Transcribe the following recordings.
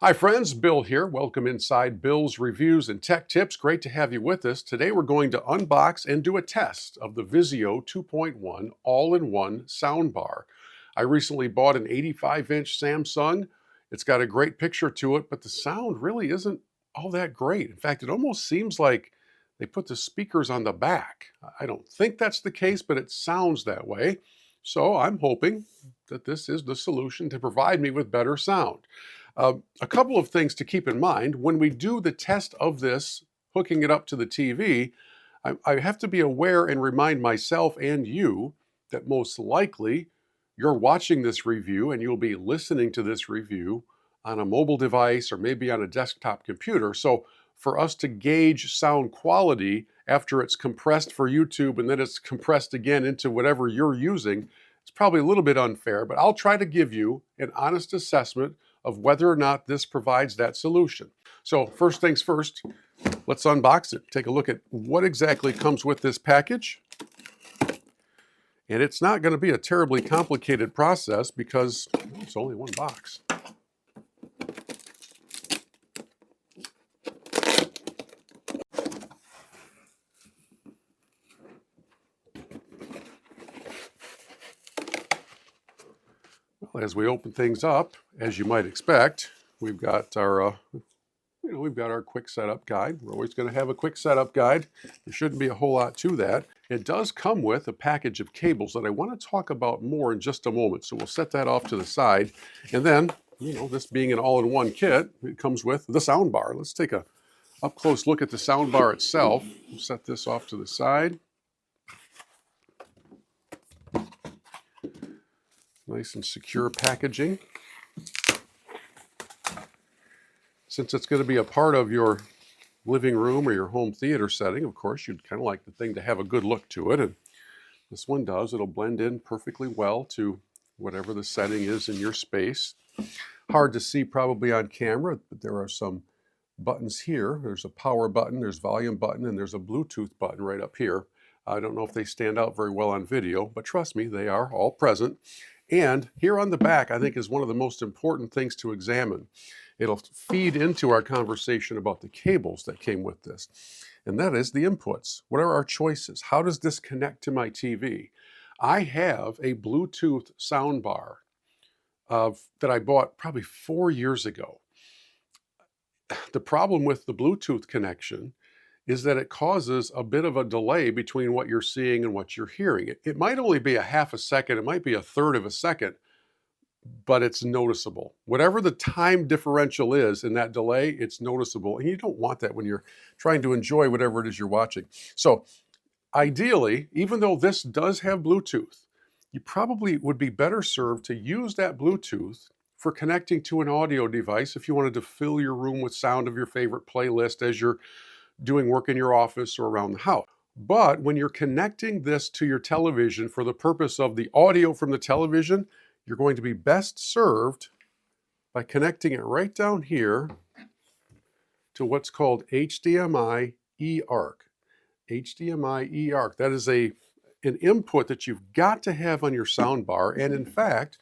Hi friends, Bill here. Welcome inside Bill's Reviews and Tech Tips. Great to have you with us. Today we're going to unbox and do a test of the Vizio 2.1 All-in-One Soundbar. I recently bought an 85-inch Samsung. It's got a great picture to it, but the sound really isn't all that great. In fact, it almost seems like they put the speakers on the back. I don't think that's the case, but it sounds that way. So I'm hoping that this is the solution to provide me with better sound. A couple of things to keep in mind when we do the test of this, hooking it up to the TV, I have to be aware and remind myself and you that most likely you're watching this review and you'll be listening to this review on a mobile device or maybe on a desktop computer. So for us to gauge sound quality after it's compressed for YouTube and then it's compressed again into whatever you're using, it's probably a little bit unfair, but I'll try to give you an honest assessment of whether or not this provides that solution. So first things first, let's unbox it. Take a look at what exactly comes with this package. And it's not going to be a terribly complicated process because it's only one box. As we open things up, as you might expect, we've got our quick setup guide. We're always going to have a quick setup guide. There shouldn't be a whole lot to that. It does come with a package of cables that I want to talk about more in just a moment. So we'll set that off to the side. And then, this being an all-in-one kit, it comes with the soundbar. Let's take a up-close look at the soundbar itself. We'll set this off to the side. Nice and secure packaging. Since it's going to be a part of your living room or your home theater setting, of course, you'd kind of like the thing to have a good look to it. And this one does. It'll blend in perfectly well to whatever the setting is in your space. Hard to see probably on camera, but there are some buttons here. There's a power button, there's volume button, and there's a Bluetooth button right up here. I don't know if they stand out very well on video, but trust me, they are all present. And here on the back, I think, is one of the most important things to examine. It'll feed into our conversation about the cables that came with this. And that is the inputs. What are our choices? How does this connect to my TV? I have a Bluetooth soundbar that I bought probably 4 years ago. The problem with the Bluetooth connection is that it causes a bit of a delay between what you're seeing and what you're hearing. It might only be a half a second, it might be a third of a second, but it's noticeable. Whatever the time differential is in that delay, it's noticeable. And you don't want that when you're trying to enjoy whatever it is you're watching. So ideally, even though this does have Bluetooth, you probably would be better served to use that Bluetooth for connecting to an audio device if you wanted to fill your room with sound of your favorite playlist as you're doing work in your office or around the house. But when you're connecting this to your television for the purpose of the audio from the television, you're going to be best served by connecting it right down here to what's called HDMI eARC. HDMI eARC. That is an input that you've got to have on your soundbar. And in fact,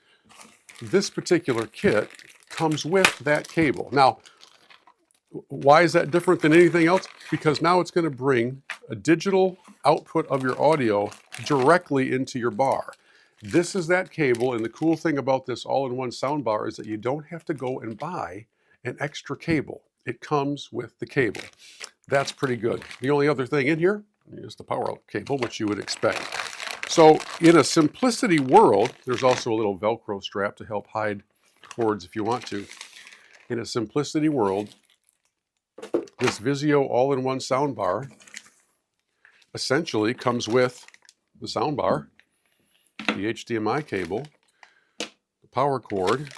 this particular kit comes with that cable. Now, why is that different than anything else? Because now it's going to bring a digital output of your audio directly into your bar. This is that cable, and the cool thing about this all-in-one soundbar is that you don't have to go and buy an extra cable. It comes with the cable. That's pretty good. The only other thing in here is the power cable, which you would expect. So in a simplicity world, there's also a little Velcro strap to help hide cords if you want to. In a simplicity world, this Vizio all-in-one soundbar essentially comes with the soundbar, the HDMI cable, the power cord,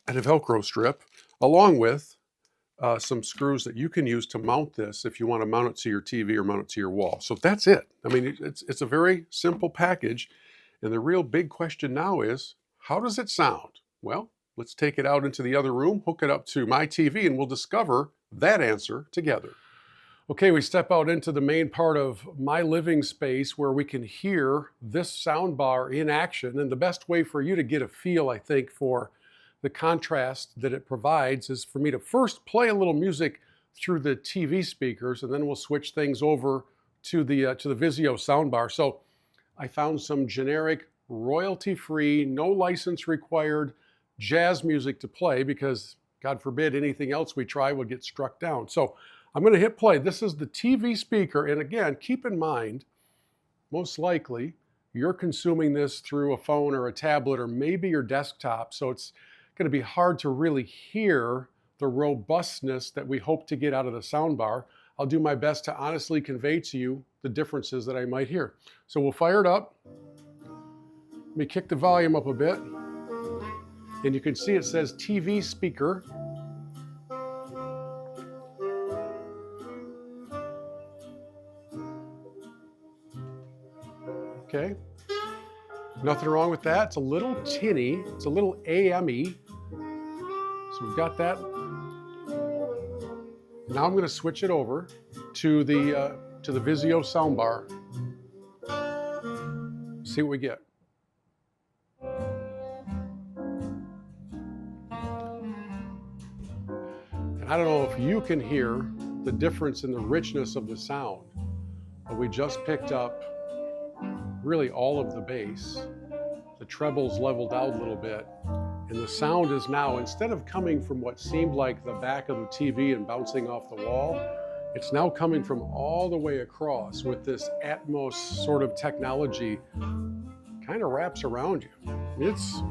and a Velcro strip, along with some screws that you can use to mount this if you want to mount it to your TV or mount it to your wall. So that's it. I mean, it's a very simple package. And the real big question now is, how does it sound? Well, let's take it out into the other room, hook it up to my TV, and we'll discover that answer together. Okay, we step out into the main part of my living space where we can hear this soundbar in action. And the best way for you to get a feel, I think, for the contrast that it provides is for me to first play a little music through the TV speakers, and then we'll switch things over to the Vizio soundbar. So I found some generic, royalty-free, no license required jazz music to play, because God forbid anything else we try will get struck down. So I'm going to hit play. This is the TV speaker, and again, keep in mind, most likely you're consuming this through a phone or a tablet or maybe your desktop, so it's going to be hard to really hear the robustness that we hope to get out of the soundbar. I'll do my best to honestly convey to you the differences that I might hear. So we'll fire it up. Let me kick the volume up a bit. And you can see it says TV speaker. Okay. Nothing wrong with that. It's a little tinny. It's a little AM-y. So we've got that. Now I'm going to switch it over to the Vizio soundbar. See what we get. And I don't know if you can hear the difference in the richness of the sound, but we just picked up really all of the bass. The trebles leveled out a little bit, and the sound is now, instead of coming from what seemed like the back of the TV and bouncing off the wall, it's now coming from all the way across with this Atmos sort of technology. Kind of wraps around you. It's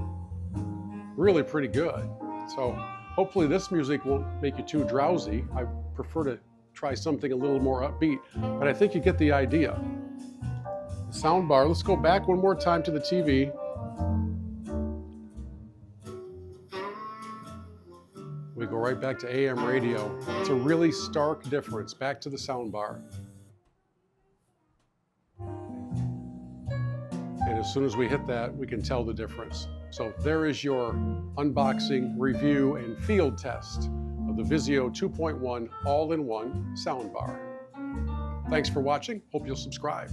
really pretty good. So hopefully this music won't make you too drowsy. I prefer to try something a little more upbeat, but I think you get the idea. The soundbar, let's go back one more time to the TV. We go right back to AM radio. It's a really stark difference. Back to the soundbar. And as soon as we hit that, we can tell the difference. So there is your unboxing, review, and field test of the Vizio 2.1 All-in-One Soundbar. Thanks for watching. Hope you'll subscribe.